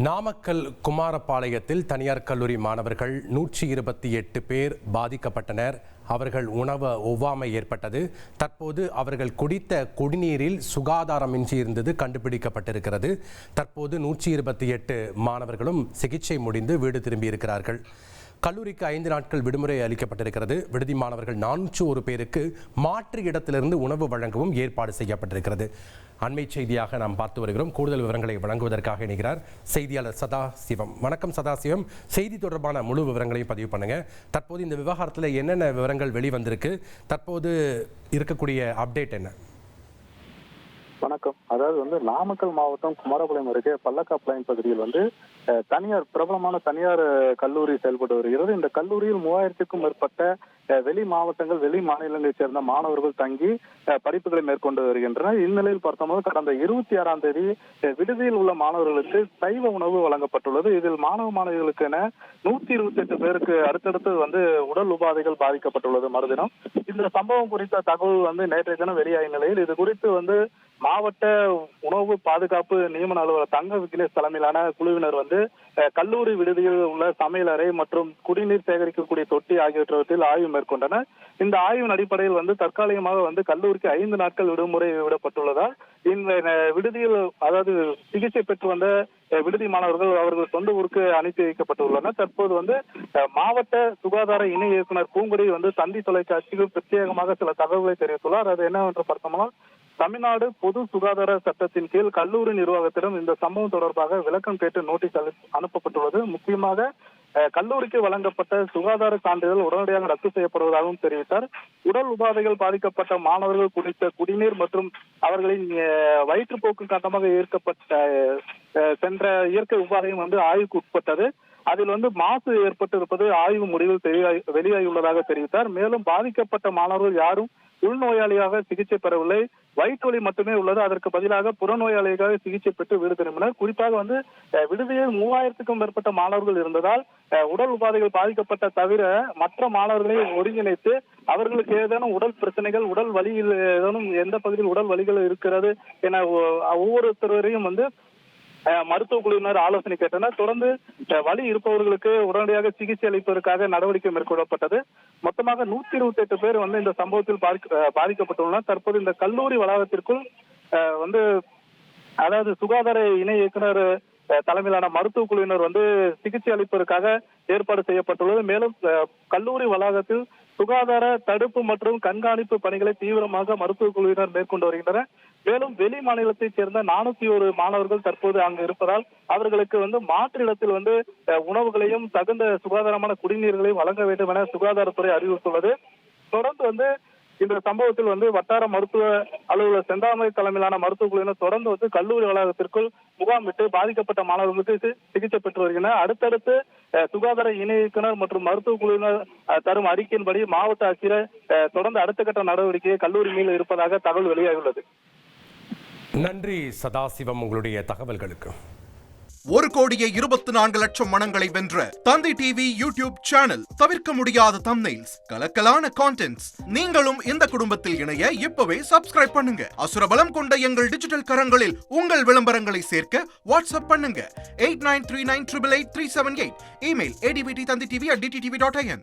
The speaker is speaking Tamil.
நாமக்கல் குமாரபாளையத்தில் தனியார் கல்லூரி மாணவர்கள் 128 பேர் பாதிக்கப்பட்டனர். அவர்கள் உணவு ஒவ்வாமை ஏற்பட்டது. தற்போது அவர்கள் குடித்த குடிநீரில் சுகாதாரமின்றி இருந்தது கண்டுபிடிக்கப்பட்டிருக்கிறது. தற்போது 128 மாணவர்களும் சிகிச்சை முடிந்து வீடு திரும்பியிருக்கிறார்கள். கல்லூரிக்கு 5 நாட்கள் விடுமுறை அளிக்கப்பட்டிருக்கிறது. விடுதி மாணவர்கள் 401 பேருக்கு மாற்று இடத்திலிருந்து உணவு வழங்கவும் ஏற்பாடு செய்யப்பட்டிருக்கிறது. அண்மை செய்தியாக நாம் பார்த்து வருகிறோம். கூடுதல் விவரங்களை வழங்குவதற்காக இணைகிறார் செய்தியாளர் சதாசிவம். வணக்கம் சதாசிவம். செய்தி தொடர்பான முழு விவரங்களையும் பதிவு பண்ணுங்க. தற்போது இந்த விவகாரத்தில் என்னென்ன விவரங்கள் வெளிவந்திருக்கு, தற்போது இருக்கக்கூடிய அப்டேட் என்ன? வணக்கம். அதாவது நாமக்கல் மாவட்டம் குமாரபாளையம் அருகே பல்லக்காப்ளைன் பகுதியில் பிரபலமான தனியார் கல்லூரி செயல்பட்டு வருகிறது. இந்த கல்லூரியில் 3000க்கும் மேற்பட்ட வெளி மாவட்டங்கள், வெளி மாநிலங்களைச் சேர்ந்த மாணவர்கள் தங்கி படிப்புகளை மேற்கொண்டு வருகின்றனர். இந்நிலையில் பார்த்தோம், கடந்த 26ஆம் தேதி விடுதியில் உள்ள மாணவர்களுக்கு சைவ உணவு வழங்கப்பட்டுள்ளது. இதில் மாணவிகளுக்கு என 128 பேருக்கு அடுத்தடுத்து உடல் உபாதைகள் பாதிக்கப்பட்டுள்ளது. மறுதினம் இந்த சம்பவம் குறித்த தகவல் நேற்றைய தினம் வெளியாகிய நிலையில் இது குறித்து மாவட்ட உணவு பாதுகாப்பு நியமன அலுவலர் தங்க விக்னேஷ் தலைமையிலான குழுவினர் கல்லூரி விடுதியில் உள்ள சமையலறை மற்றும் குடிநீர் சேகரிக்கக்கூடிய தொட்டி ஆகியவற்றில் ஆய்வு மேற்கொண்டனர். இந்த ஆய்வின் அடிப்படையில் தற்காலிகமாக கல்லூரிக்கு 5 நாட்கள் விடுமுறை விடப்பட்டுள்ளதால் இந்த விடுதியில் சிகிச்சை பெற்று வந்த விடுதி மாணவர்கள் அவர்கள் சொந்த ஊருக்கு அனுப்பி வைக்கப்பட்டுள்ளனர். தற்போது மாவட்ட சுகாதார இணை இயக்குனர் பூங்குடி தந்தி தொலைக்காட்சிக்கு பிரத்யேகமாக சில தகவல்களை தெரிவித்துள்ளார். அது என்னவென்று பார்த்தோம்னா, தமிழ்நாடு பொது சுகாதார சட்டத்தின் கீழ் கல்லூரி நிர்வாகத்திடம் இந்த சம்பவம் தொடர்பாக விளக்கம் கேட்டு நோட்டீஸ் அனுப்பப்பட்டுள்ளது. முக்கியமாக கல்லூரிக்கு வழங்கப்பட்ட சுகாதார சான்றிதழ் உடனடியாக ரத்து செய்யப்படுவதாகவும் தெரிவித்தார். உடல் உபாதைகள் பாதிக்கப்பட்ட மாணவர்கள் குடித்த குடிநீர் மற்றும் அவர்களின் வயிற்றுப்போக்கு காரணமாக சென்ற இயற்கை உபாதையும் ஆய்வுக்கு உட்பட்டது. அதில் மாசு ஏற்பட்டிருப்பது ஆய்வு முடிவில் வெளியாகியுள்ளதாக தெரிவித்தார். மேலும் பாதிக்கப்பட்ட மாணவர்கள் யாரும் உள்நோயாளியாக சிகிச்சை பெறவில்லை, வயிற்றுவலி மட்டுமே உள்ளது. அதற்கு பதிலாக புறநோயாளியாக சிகிச்சை பெற்று வீடு திரும்பினர். குறிப்பாக விடுதியில் 3000க்கும் மேற்பட்ட மாணவர்கள் இருந்ததால் உடல் உபாதைகள் பாதிக்கப்பட்ட தவிர மற்ற மாணவர்களை ஒருங்கிணைத்து அவர்களுக்கு ஏதேனும் உடல் பிரச்சனைகள், உடல் வலியில் ஏதேனும் எந்த பகுதியில் உடல் வலிகள் இருக்கிறது என ஒவ்வொருத்தரையும் மருத்துவ குழுவினர் ஆலோசனை கேட்டனர். தொடர்ந்து வலி இருப்பவர்களுக்கு உடனடியாக சிகிச்சை அளிப்பதற்காக நடவடிக்கை மேற்கொள்ளப்பட்டது. மொத்தமாக 128 பேர் இந்த சம்பவத்தில் பாதிக்கப்பட்டுள்ளனர். தற்போது இந்த கல்லூரி வளாகத்திற்குள் சுகாதார இணை இயக்குனர் தலைமையிலான மருத்துவ குழுவினர் சிகிச்சை அளிப்பதற்காக ஏற்பாடு செய்யப்பட்டுள்ளது. மேலும் கல்லூரி வளாகத்தில் சுகாதார தடுப்பு மற்றும் கண்காணிப்பு பணிகளை தீவிரமாக மருத்துவ குழுவினர் மேற்கொண்டு வருகின்றனர். மேலும் வெளி மாநிலத்தைச் சேர்ந்த 401 மாணவர்கள் தற்போது அங்கு இருப்பதால் அவர்களுக்கு மாற்று இடத்தில் உணவுகளையும் தகுந்த சுகாதாரமான குடிநீர்களையும் வழங்க வேண்டும் என சுகாதாரத்துறை அறிவித்துள்ளது. தொடர்ந்து இந்த சம்பவத்தில் வட்டார மருத்துவ அலுவலர் செந்தாமரை தலைமையிலான மருத்துவ குழுவினர் தொடர்ந்து கல்லூரி வளாகத்திற்குள் முகாமிட்டு பாதிக்கப்பட்ட மாணவர்களுக்கு சிகிச்சை பெற்று வருகின்றனர். அடுத்தடுத்து சுகாதார இணை இயக்குனர் மற்றும் மருத்துவ குழுவினர் தரும் அறிக்கையின்படி மாவட்ட ஆட்சியர் தொடர்ந்து அடுத்த கட்ட நடவடிக்கையை கல்லூரி மீது இருப்பதாக தகவல் வெளியாகியுள்ளது. நன்றி சதாசிவம், உங்களுடைய தகவல்களுக்கு. 1,24,00,000 மனங்களை வென்ற தந்தி டிவி யூடியூப் சேனல். தவிர்க்க முடியாத தம்ப்நெயில்ஸ், கலக்கலான கான்டென்ட்ஸ். நீங்களும் இந்த குடும்பத்தில் இணைய இப்பவே சப்ஸ்கிரைப் பண்ணுங்க. அசுரபலம் கொண்ட எங்கள் டிஜிட்டல் கரங்களில் உங்கள் விளம்பரங்களை சேர்க்க வாட்ஸ்அப் பண்ணுங்க. 8939888378. Email advtthanditv@dttv.in.